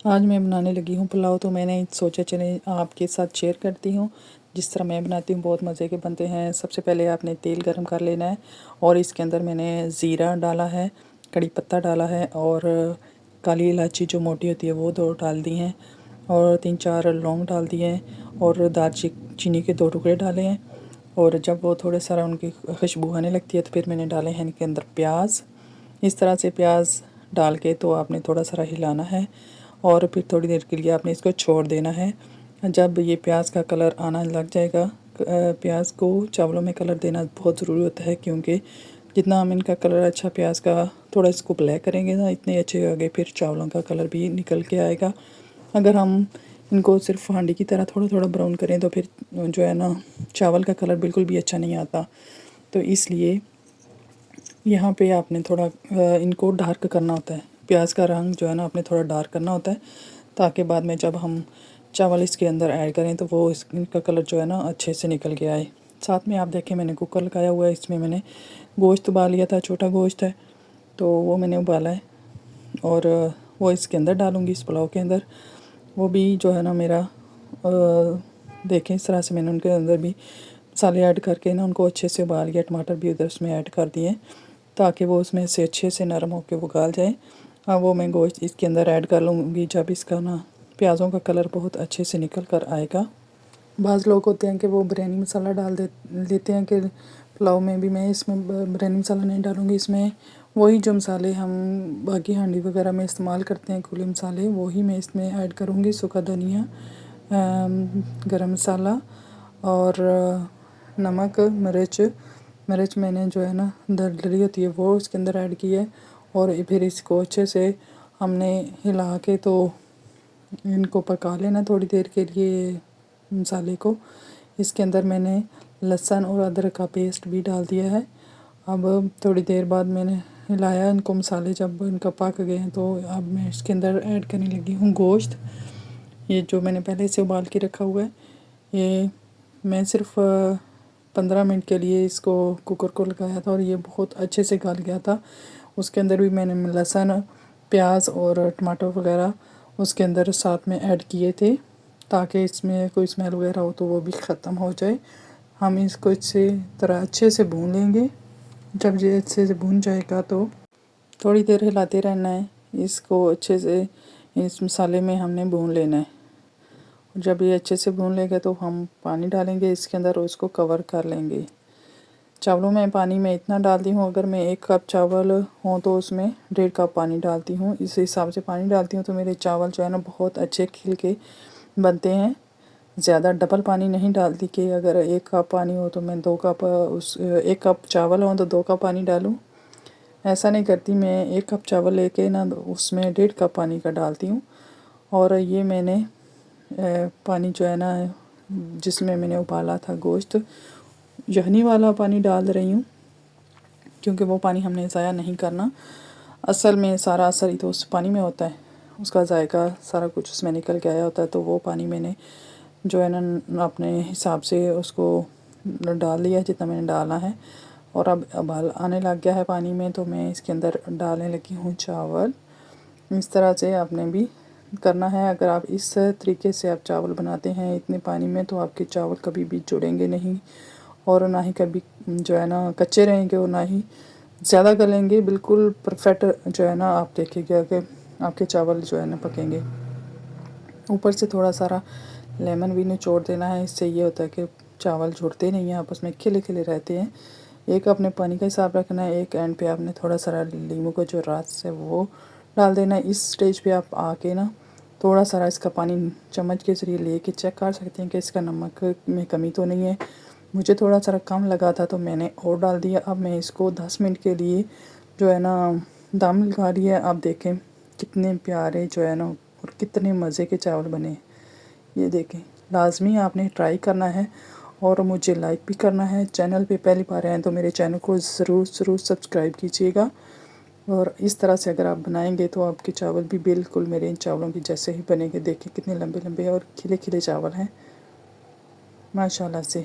आज मैं बनाने लगी हूँ पुलाव। तो मैंने सोचा चले आपके साथ शेयर करती हूँ जिस तरह मैं बनाती हूँ। बहुत मज़े के बनते हैं। सबसे पहले आपने तेल गरम कर लेना है और इसके अंदर मैंने ज़ीरा डाला है, कड़ी पत्ता डाला है और काली इलायची जो मोटी होती है वो 2 डाल दी हैं और 3-4 लौंग डाल दिए हैं और दालचीनी के 2 टुकड़े डाले हैं। और जब वो थोड़े सारा उनकी खुशबू आने लगती है तो फिर मैंने डाले हैं इनके अंदर प्याज। इस तरह से प्याज डाल के तो आपने थोड़ा सारा हिलाना है और फिर थोड़ी देर के लिए आपने इसको छोड़ देना है। जब ये प्याज का कलर आना लग जाएगा, प्याज को चावलों में कलर देना बहुत ज़रूरी होता है, क्योंकि जितना हम इनका कलर अच्छा प्याज का थोड़ा इसको ब्लैक करेंगे ना, इतने अच्छे आगे फिर चावलों का कलर भी निकल के आएगा। अगर हम इनको सिर्फ हांडी की तरह थोड़ा थोड़ा ब्राउन करें तो फिर जो है ना चावल का कलर बिल्कुल भी अच्छा नहीं आता। तो इसलिए यहाँ पे आपने थोड़ा इनको डार्क करना होता है। प्याज का रंग जो है ना आपने थोड़ा डार्क करना होता है, ताकि बाद में जब हम चावल इसके अंदर ऐड करें तो वो इसका कलर जो है ना अच्छे से निकल के आए। साथ में आप देखें मैंने कुकर लगाया हुआ है, इसमें मैंने गोश्त उबाल लिया था, छोटा गोश्त है तो वो मैंने उबाला है और वो इसके अंदर डालूँगी, इस पुलाव के अंदर। वो भी जो है ना मेरा देखें इस तरह से मैंने उनके अंदर भी मसाले ऐड करके ना उनको अच्छे से उबाल लिया। टमाटर भी उधर उसमें ऐड कर दिए ताकि वो उसमें से अच्छे से नरम होकर वो गाल जाए। अब वो मैं गोश्त इसके अंदर ऐड कर लूँगी जब इसका ना प्याज़ों का कलर बहुत अच्छे से निकल कर आएगा। बाज़ लोग होते हैं कि वो बिरयानी मसाला डाल देते हैं कि पुलाव में भी। मैं इसमें बिरयानी मसाला नहीं डालूँगी, इसमें वही जो मसाले हम बाकी हांडी वगैरह में इस्तेमाल करते हैं, खुले मसाले, वही मैं इसमें ऐड करूँगी। सूखा धनिया, गरम मसाला और नमक, मिर्च मैंने जो है ना दरदरी होती है वो इसके अंदर ऐड की है। और फिर इसको अच्छे से हमने हिला के तो इनको पका लेना थोड़ी देर के लिए मसाले को। इसके अंदर मैंने लहसुन और अदरक का पेस्ट भी डाल दिया है। अब थोड़ी देर बाद मैंने हिलाया इनको, मसाले जब इनका पक गए हैं तो अब मैं इसके अंदर ऐड करने लगी हूँ गोश्त। ये जो मैंने पहले से उबाल के रखा हुआ है, ये मैं सिर्फ 15 मिनट के लिए इसको कुकर को लगाया था और ये बहुत अच्छे से गल गया था। उसके अंदर भी मैंने लहसुन, प्याज और टमाटर वगैरह उसके अंदर साथ में ऐड किए थे ताकि इसमें कोई स्मेल वगैरह हो तो वो भी ख़त्म हो जाए। हम इसको इसी तरह अच्छे से भून लेंगे। जब ये अच्छे से भून जाएगा तो थोड़ी देर हिलाते रहना है इसको, अच्छे से इस मसाले में हमने भून लेना है। जब ये अच्छे से भून लेंगे तो हम पानी डालेंगे इसके अंदर और उसको कवर कर लेंगे। चावलों में पानी मैं इतना डालती हूँ, अगर मैं 1 कप चावल हों तो उसमें 1.5 कप पानी डालती हूँ। इस हिसाब से पानी डालती हूँ तो मेरे चावल जो है ना बहुत अच्छे खिल के बनते हैं। ज़्यादा डबल पानी नहीं डालती कि अगर 1 कप पानी हो तो मैं 2 कप 1 कप चावल हो तो 2 कप पानी डालूँ, ऐसा नहीं करती। मैं 1 कप चावल लेके ना उसमें 1.5 कप पानी का डालती हूँ। और ये मैंने पानी जो है ना जिसमें मैंने उबाला था गोश्त, यखनी वाला पानी डाल रही हूँ, क्योंकि वो पानी हमने ज़ाया नहीं करना। असल में सारा असर ही तो उस पानी में होता है, उसका जायका सारा कुछ उसमें निकल के आया होता है। तो वो पानी मैंने जो है ना अपने हिसाब से उसको डाल दिया जितना मैंने डाला है। और अब उबाल आने लग गया है पानी में तो मैं इसके अंदर डालने लगी हूँ चावल। इस तरह से आपने भी करना है। अगर आप इस तरीके से आप चावल बनाते हैं इतने पानी में तो आपके चावल कभी भी जुड़ेंगे नहीं और ना ही कभी जो है ना कच्चे रहेंगे और ना ही ज़्यादा गलेंगे। बिल्कुल परफेक्ट जो है ना आप देखिएगा कि आपके चावल जो है ना पकेंगे। ऊपर से थोड़ा सारा लेमन भी निचोड़ देना है, इससे ये होता है कि चावल जुड़ते नहीं हैं आपस में, खिले खिले रहते हैं। एक अपने पानी का हिसाब रखना है, एक एंड पे आपने थोड़ा सारा नींबू का जो रस है वो डाल देना है। इस स्टेज पे आप आके ना थोड़ा सारा इसका पानी चम्मच के ज़रिए लेके चेक कर सकते हैं कि इसका नमक में कमी तो नहीं है। मुझे थोड़ा सारा कम लगा था तो मैंने और डाल दिया। अब मैं इसको 10 मिनट के लिए जो है ना दम लगा रही है। आप देखें कितने प्यारे जो है ना और कितने मज़े के चावल बने। ये देखें, लाजमी आपने ट्राई करना है और मुझे लाइक भी करना है। चैनल पे पहली बार आए तो मेरे चैनल को ज़रूर सब्सक्राइब कीजिएगा। और इस तरह से अगर आप बनाएंगे तो आपके चावल भी बिल्कुल मेरे इन चावलों की जैसे ही बनेंगे। देखें कितने लंबे लंबे और खिले खिले चावल हैं माशाल्लाह से।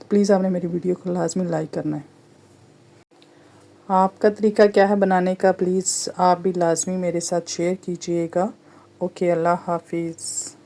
तो प्लीज़ आपने मेरी वीडियो को लाजमी लाइक करना है। आपका तरीका क्या है बनाने का, प्लीज़ आप भी लाजमी मेरे साथ शेयर कीजिएगा। ओके, अल्लाह हाफिज़।